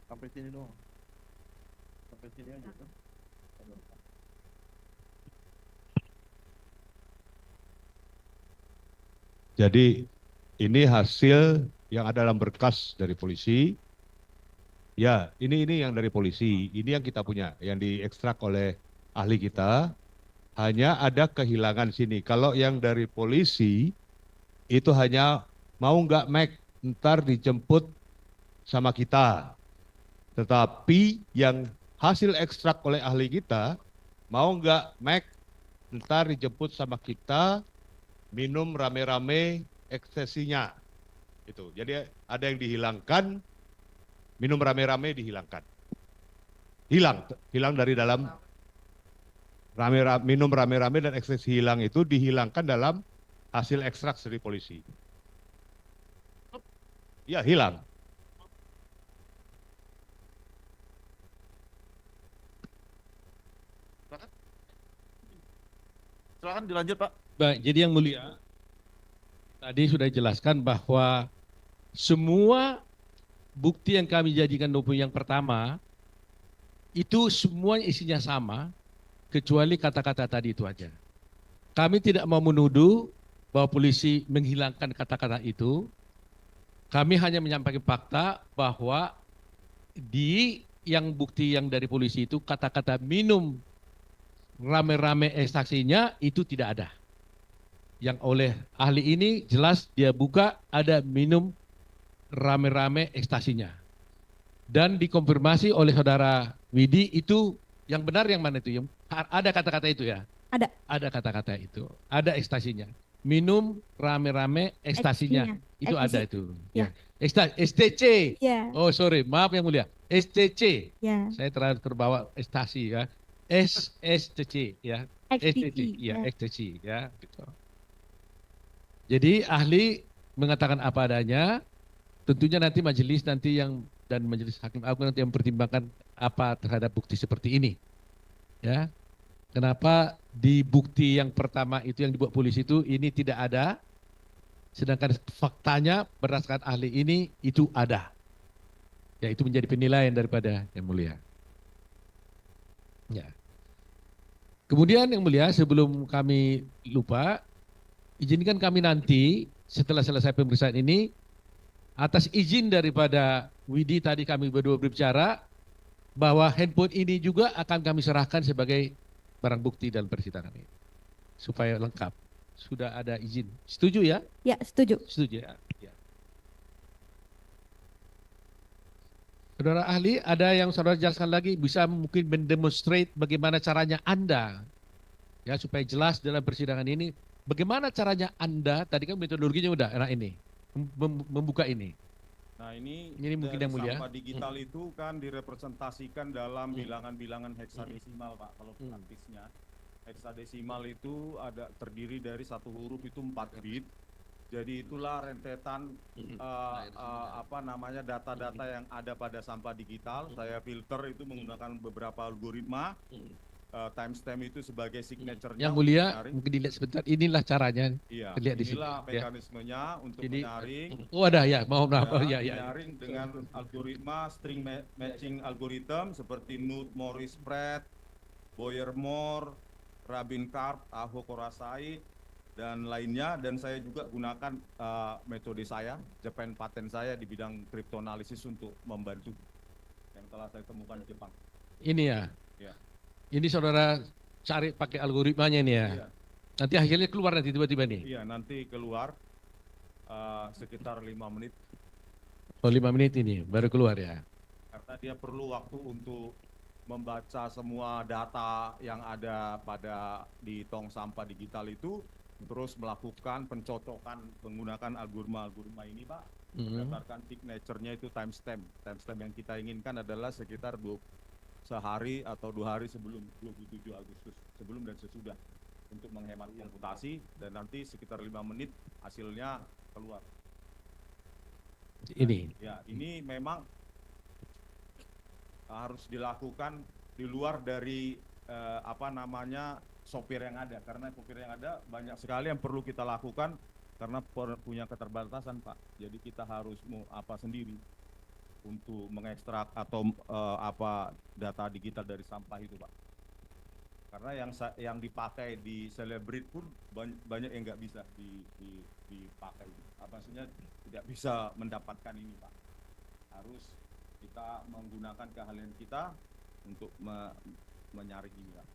Sampai sini doang. Sampai sini aja kan. Jadi ini hasil yang ada dalam berkas dari polisi. Ya, ini yang dari polisi. Ini yang kita punya, yang diekstrak oleh ahli kita. Hanya ada kehilangan sini. Kalau yang dari polisi itu hanya mau nggak Mac ntar dijemput sama kita. Tetapi yang hasil ekstrak oleh ahli kita mau nggak Mac ntar dijemput sama kita minum rame-rame ekstasinya. Itu. Jadi ada yang dihilangkan, minum rame-rame dihilangkan. Hilang dari dalam minum rame-rame dan ekstasi hilang itu dihilangkan dalam hasil ekstrak dari polisi. Ya, hilang. Silakan dilanjut Pak. Baik, jadi yang mulia, tadi sudah dijelaskan bahwa semua bukti yang kami jadikan novum yang pertama itu semua isinya sama, kecuali kata-kata tadi itu aja. Kami tidak mau menuduh bahwa polisi menghilangkan kata-kata itu. Kami hanya menyampaikan fakta bahwa yang bukti yang dari polisi itu kata-kata minum rame-rame ekstraksinya itu tidak ada. Yang oleh ahli ini jelas dia buka ada minum rame-rame ekstasinya. Dan dikonfirmasi oleh saudara Widi itu yang benar yang mana itu? Yang ada kata-kata itu ya? Ada. Ada kata-kata itu. Ada ekstasinya. Minum rame-rame ekstasinya. Itu ada itu. Ya. STC. Ya. Oh sorry, maaf yang mulia. STC. Ya. Saya terbawa ekstasi ya. STC ya. STC. Ya, STC ya. Gitu. Jadi ahli mengatakan apa adanya. Tentunya nanti majelis dan majelis hakim agung nanti yang mempertimbangkan apa terhadap bukti seperti ini. Ya. Kenapa di bukti yang pertama itu yang dibuat polisi itu ini tidak ada, sedangkan faktanya berdasarkan ahli ini itu ada. Ya itu menjadi penilaian daripada yang mulia. Ya. Kemudian yang mulia sebelum kami lupa, izinkan kami nanti setelah selesai pemeriksaan ini atas izin daripada Widi tadi kami berdua berbicara bahwa handphone ini juga akan kami serahkan sebagai barang bukti dalam persidangan ini supaya lengkap. Sudah ada izin. Setuju ya? Ya, setuju. Setuju ya. Ya. Saudara ahli, ada yang saudara jelaskan lagi bisa mungkin mendemonstrate bagaimana caranya Anda ya supaya jelas dalam persidangan ini bagaimana caranya Anda tadi kan metodologinya udah enak ini membuka ini. Nah ini mungkin yang mulia. Sampah digital itu kan direpresentasikan dalam bilangan-bilangan heksadesimal Pak. Kalau praktisnya heksadesimal itu ada terdiri dari satu huruf itu 4 bit. Jadi itulah rentetan data-data yang ada pada sampah digital. Saya filter itu menggunakan beberapa algoritma. Timestamp itu sebagai signature-nya. Yang mulia, mungkin dilihat sebentar. Inilah caranya. Iya, inilah di mekanismenya untuk menyaring. Oh ada ya, mohon maaf. Menyaring dengan algoritma string matching algorithm seperti Nut, Morris, Pratt, Boyer-Moore, Rabin-Karp, Aho-Korasai, dan lainnya. Dan saya juga gunakan metode saya, Japan patent saya di bidang kriptoanalisis untuk membantu yang telah saya temukan di Jepang. Ini ya. Ya. Ini saudara cari pakai algoritmanya ini ya. Iya. Nanti akhirnya keluar nanti tiba-tiba nih. Iya, nanti keluar sekitar 5 menit. Oh 5 menit ini baru keluar ya. Karena dia perlu waktu untuk membaca semua data yang ada di tong sampah digital itu, terus melakukan pencocokan menggunakan algoritma ini Pak. Berdasarkan signature-nya itu timestamp. Timestamp yang kita inginkan adalah sekitar sehari atau 2 hari sebelum 27 Agustus, sebelum dan sesudah, untuk menghemat komputasi, dan nanti sekitar 5 menit hasilnya keluar. Ini. Ya, ini memang harus dilakukan di luar dari sopir yang ada, karena sopir yang ada banyak sekali yang perlu kita lakukan karena punya keterbatasan Pak. Jadi kita harus sendiri untuk mengekstrak atau data digital dari sampah itu Pak. Karena yang dipakai di Celebrate pun banyak yang nggak bisa dipakai. Maksudnya tidak bisa mendapatkan ini Pak. Harus kita menggunakan keahlian kita untuk menyaring ini Pak.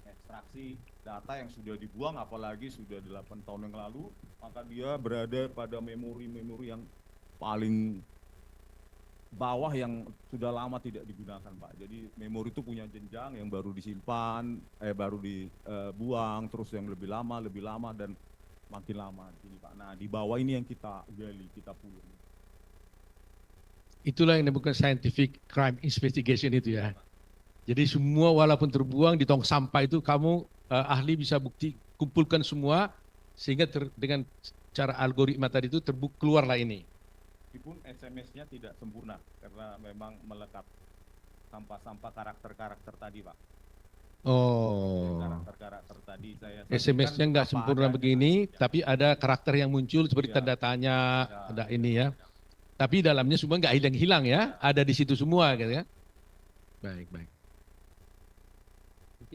Ekstraksi data yang sudah dibuang, apalagi sudah 8 tahun yang lalu, maka dia berada pada memori-memori yang paling bawah yang sudah lama tidak digunakan Pak. Jadi memori itu punya jenjang yang baru disimpan, baru dibuang, terus yang lebih lama dan makin lama ini Pak. Nah di bawah ini yang kita gali, kita pulih. Itulah yang disebut scientific crime investigation itu ya. Jadi semua walaupun terbuang di tong sampah itu kamu ahli bisa kumpulkan semua sehingga dengan cara algoritma tadi itu keluarlah ini. Meskipun SMS-nya tidak sempurna karena memang melekat sampah-sampah karakter-karakter tadi Pak. Oh. Karakter-karakter tadi saya SMS-nya nggak sempurna begini, tapi ada karakter yang muncul seperti tanda tanya, ada ini ya. Tapi dalamnya semua nggak hilang-hilang ya, ada di situ semua gitu ya. Baik.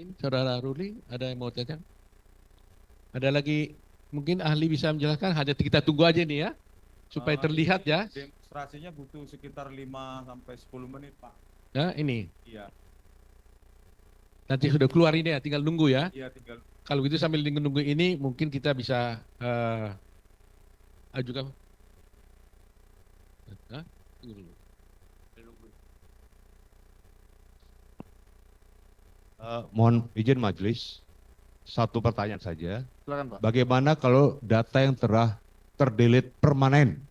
Mungkin Saudara Ruli ada yang mau tanya? Ada lagi mungkin ahli bisa menjelaskan, hanya kita tunggu aja nih ya supaya terlihat ya. Demonstrasinya butuh sekitar 5 sampai 10 menit, Pak. Nah, ini Iya. nanti sudah keluar ini ya, tinggal nunggu ya. Iya, tinggal. Kalau gitu sambil nunggu ini mungkin kita bisa ajukan. Hah? Tunggu dulu. Mohon izin majelis, satu pertanyaan saja. Silakan Pak. Bagaimana kalau data yang telah terdelete permanen?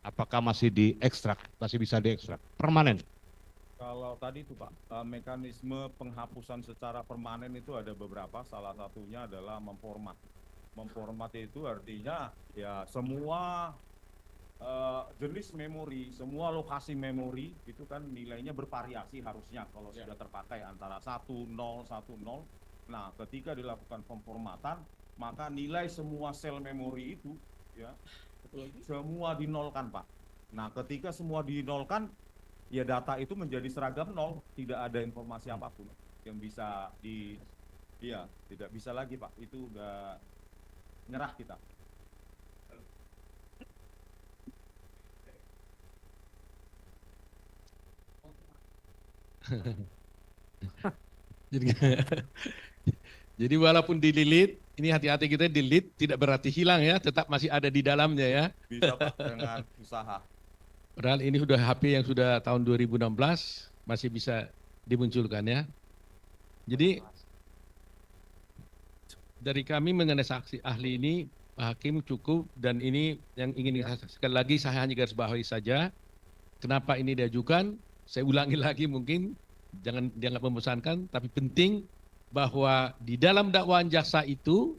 Apakah masih diekstrak? Masih bisa diekstrak? Permanen? Kalau tadi itu Pak, mekanisme penghapusan secara permanen itu ada beberapa, salah satunya adalah memformat. Memformat itu artinya ya semua jenis memori, semua lokasi memori itu kan nilainya bervariasi harusnya kalau sudah terpakai antara 1010. Nah, ketika dilakukan pemformatan, maka nilai semua sel memori itu ya semua dinolkan, Pak. Nah, ketika semua dinolkan, ya data itu menjadi seragam nol, tidak ada informasi apapun yang bisa tidak bisa lagi, Pak. Itu udah nyerah kita. Jadi walaupun di-delete, ini hati-hati kita delete tidak berarti hilang ya, tetap masih ada di dalamnya ya. Bisa Pak dengan usaha. Padahal ini sudah HP yang sudah tahun 2016 masih bisa dimunculkan ya. Jadi dari kami mengenai saksi ahli ini, Pak Hakim cukup, dan ini yang ingin sekali lagi saya hanya garis bawahi saja. Kenapa ini diajukan? Saya ulangi lagi mungkin, jangan dianggap membosankan, tapi penting bahwa di dalam dakwaan jaksa itu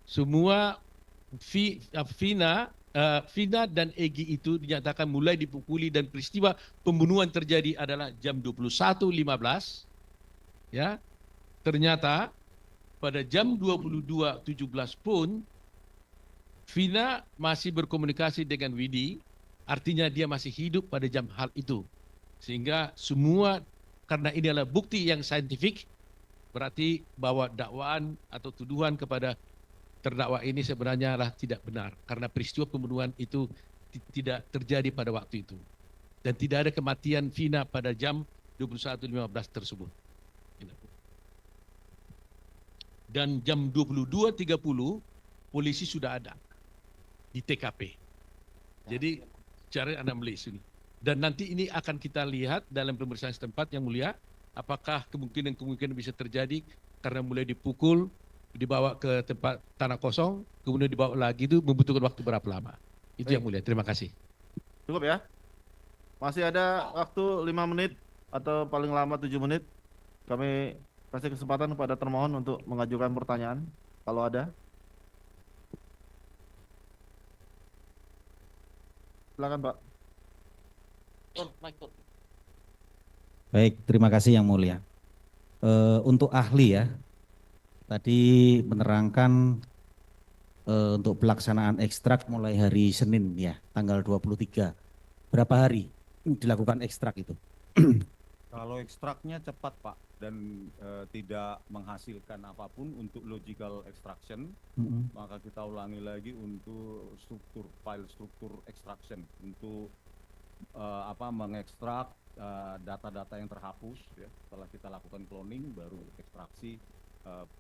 semua Vina dan Egy itu dinyatakan mulai dipukuli dan peristiwa pembunuhan terjadi adalah jam 21.15. Ya, ternyata pada jam 22.17 pun Vina masih berkomunikasi dengan Widi, artinya dia masih hidup pada jam hal itu. Sehingga semua, karena ini adalah bukti yang saintifik, berarti bahwa dakwaan atau tuduhan kepada terdakwa ini sebenarnya adalah tidak benar, karena peristiwa pembunuhan itu tidak terjadi pada waktu itu dan tidak ada kematian Vina pada jam 21.15 tersebut. Dan jam 22.30 polisi sudah ada di TKP. Jadi cara Anda melihat ini. Dan nanti ini akan kita lihat dalam pemeriksaan setempat yang mulia, apakah kemungkinan bisa terjadi karena mulai dipukul, dibawa ke tempat tanah kosong, kemudian dibawa lagi, itu membutuhkan waktu berapa lama. Itu yang mulia. Terima kasih. Cukup ya? Masih ada waktu 5 menit atau paling lama 7 menit. Kami kasih kesempatan kepada termohon untuk mengajukan pertanyaan kalau ada. Silakan Pak. Baik, terima kasih Yang Mulia. Untuk ahli ya, tadi menerangkan untuk pelaksanaan ekstrak mulai hari Senin ya, tanggal 23. Berapa hari dilakukan ekstrak itu? Kalau ekstraknya cepat Pak dan tidak menghasilkan apapun untuk logical extraction, maka kita ulangi lagi untuk file struktur extraction untuk mengekstrak data-data yang terhapus ya. Setelah kita lakukan cloning baru ekstraksi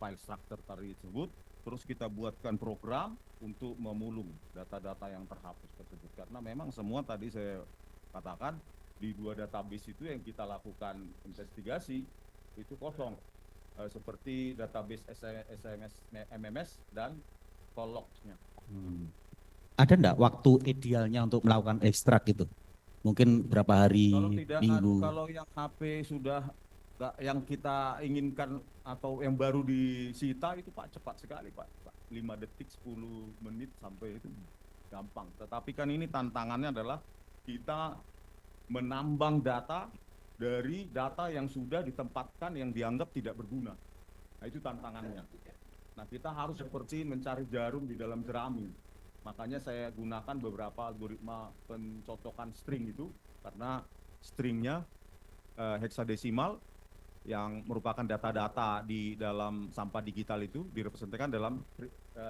file structure tersebut, terus kita buatkan program untuk memulung data-data yang terhapus tersebut, karena memang semua tadi saya katakan di 2 database itu yang kita lakukan investigasi itu kosong, seperti database SMS, MMS dan call logs-nya. Ada enggak waktu idealnya untuk melakukan ekstrak itu? Mungkin berapa hari, minggu? Kalau yang HP sudah yang kita inginkan atau yang baru disita itu Pak cepat sekali Pak, 5 detik 10 menit sampai itu gampang. Tetapi kan ini tantangannya adalah kita menambang data dari data yang sudah ditempatkan yang dianggap tidak berguna. Nah itu tantangannya. Nah kita harus seperti mencari jarum di dalam jerami. Makanya saya gunakan beberapa algoritma pencocokan string itu, karena stringnya heksadesimal yang merupakan data-data di dalam sampah digital itu direpresentasikan dalam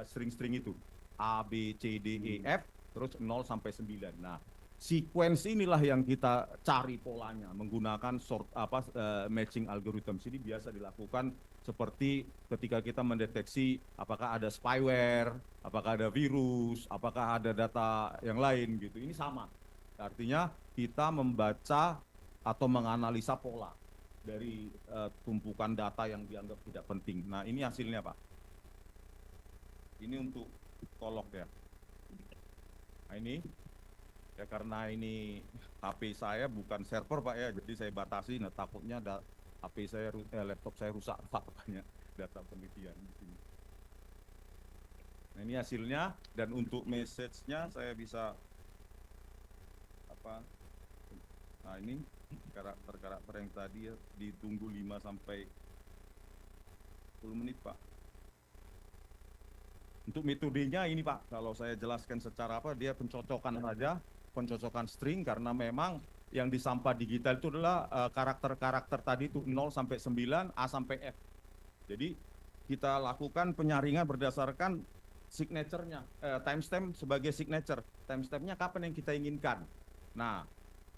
string-string itu A, B, C, D, E, F, terus 0 sampai 9. Nah, sequence inilah yang kita cari polanya menggunakan matching algorithm. Ini biasa dilakukan seperti ketika kita mendeteksi apakah ada spyware, apakah ada virus, apakah ada data yang lain gitu. Ini sama. Artinya kita membaca atau menganalisa pola dari tumpukan data yang dianggap tidak penting. Nah, ini hasilnya, Pak. Ini untuk kolok ya. Nah, ini ya karena ini HP saya bukan server, Pak ya, jadi saya batasi. Nah, takutnya HP saya, laptop saya rusak, Pak, banyak data penelitian di sini. Nah, ini hasilnya, dan untuk message-nya saya bisa apa? Nah, ini karakter-karakter yang tadi ya, ditunggu 5 sampai 10 menit, Pak. Untuk metodenya ini, Pak, kalau saya jelaskan secara apa, dia pencocokan saja, pencocokan string, karena memang yang di sampah digital itu adalah karakter-karakter tadi itu 0 sampai 9, A sampai F. Jadi kita lakukan penyaringan berdasarkan signature-nya, timestamp sebagai signature. Timestamp-nya kapan yang kita inginkan. Nah,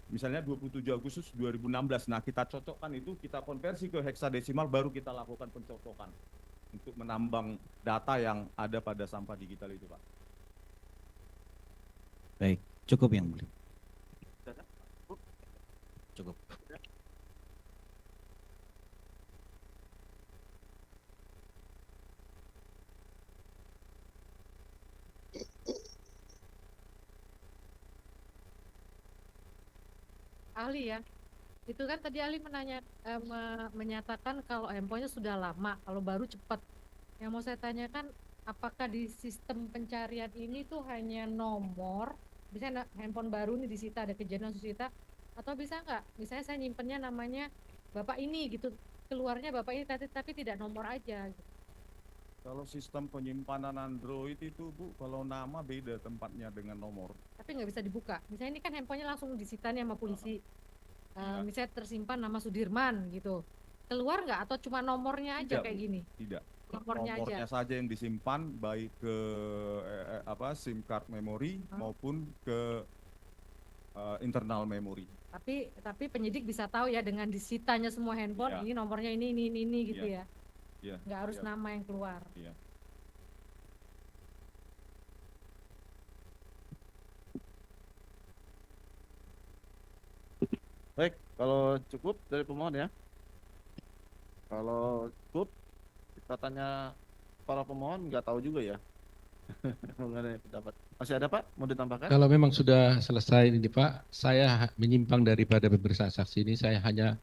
misalnya 27 Agustus 2016, nah kita cocokkan itu, kita konversi ke heksadesimal, baru kita lakukan pencocokan untuk menambang data yang ada pada sampah digital itu, Pak. Baik, cukup yang mulia. Cukup. Ahli ya, itu kan tadi ahli menyatakan kalau handphonenya sudah lama, kalau baru cepat. Yang mau saya tanyakan, apakah di sistem pencarian ini tuh hanya nomor, misalnya handphone baru nih disita, ada kejadian disita, atau bisa nggak, misalnya saya nyimpennya namanya bapak ini gitu, keluarnya bapak ini tapi tidak nomor aja gitu. Kalau sistem penyimpanan Android itu, Bu, kalau nama beda tempatnya dengan nomor. Tapi nggak bisa dibuka. Misalnya ini kan handphonenya langsung disita nih sama polisi. Misalnya tersimpan nama Sudirman gitu. Keluar nggak atau cuma nomornya aja Tidak, kayak Bu. gini? Tidak. Nomornya aja. saja yang disimpan, baik ke SIM card memori maupun ke internal memori. Tapi penyidik bisa tahu ya dengan disitanya semua handphone, Ya. ini nomornya ini gitu ya. Ya. Nggak harus nama yang keluar. Ya. Baik, kalau cukup dari pemohon ya. Kalau cukup, kita tanya para pemohon, nggak tahu juga ya. Mengenai pendapat. Masih ada, Pak? Mau ditambahkan? Kalau memang sudah selesai ini Pak, saya menyimpang daripada pemeriksaan saksi ini, saya hanya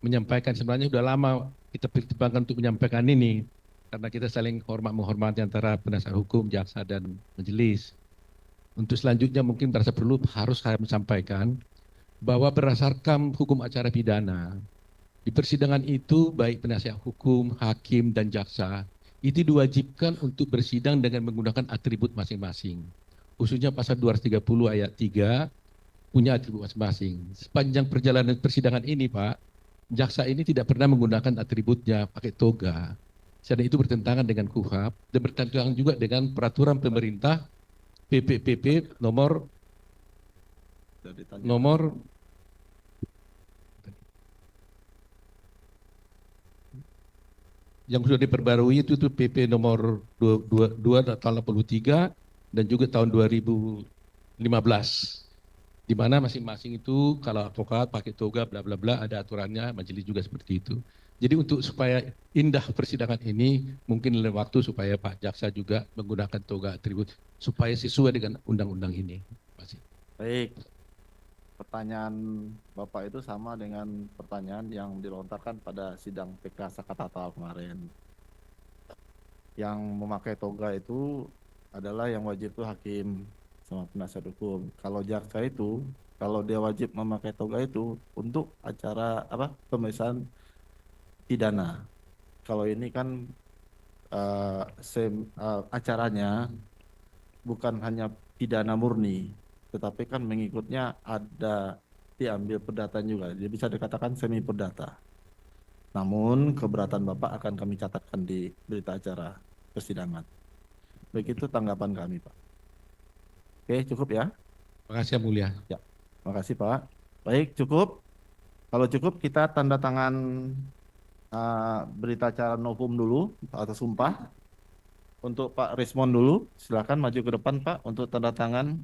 menyampaikan, sebenarnya sudah lama kita pertimbangkan untuk menyampaikan ini, karena kita saling menghormati antara penasihat hukum, jaksa, dan majelis. Untuk selanjutnya mungkin merasa perlu harus saya menyampaikan bahwa berdasarkan hukum acara pidana, di persidangan itu baik penasihat hukum, hakim, dan jaksa itu diwajibkan untuk bersidang dengan menggunakan atribut masing-masing. Khususnya pasal 230 ayat 3 punya atribut masing-masing. Sepanjang perjalanan persidangan ini Pak, jaksa ini tidak pernah menggunakan atributnya pakai toga. Dan itu bertentangan dengan KUHP dan bertentangan juga dengan peraturan pemerintah PPPP nomor yang sudah diperbarui itu PP nomor 22 tahun 83 dan juga tahun 2015, di mana masing-masing itu kalau advokat pakai toga bla bla bla ada aturannya, majelis juga seperti itu. Jadi untuk supaya indah persidangan ini mungkin dalam waktu supaya Pak Jaksa juga menggunakan toga atribut supaya sesuai dengan undang-undang ini. Terima kasih. Baik. Pertanyaan Bapak itu sama dengan pertanyaan yang dilontarkan pada sidang PK Sakatata kemarin. Yang memakai toga itu adalah yang wajib itu hakim sama penasihat hukum. Kalau jaksa itu, kalau dia wajib memakai toga itu untuk acara pemeriksaan pidana. Kalau ini kan acaranya bukan hanya pidana murni, tetapi kan mengikutnya ada diambil perdataan juga. Jadi bisa dikatakan semi perdata. Namun keberatan Bapak akan kami catatkan di berita acara persidangan. Begitu tanggapan kami, Pak. Oke, cukup ya. Terima kasih yang mulia. Ya, makasih Pak. Baik, cukup. Kalau cukup kita tanda tangan berita acara novum dulu atau sumpah. Untuk Pak Rismon dulu, silakan maju ke depan Pak untuk tanda tangan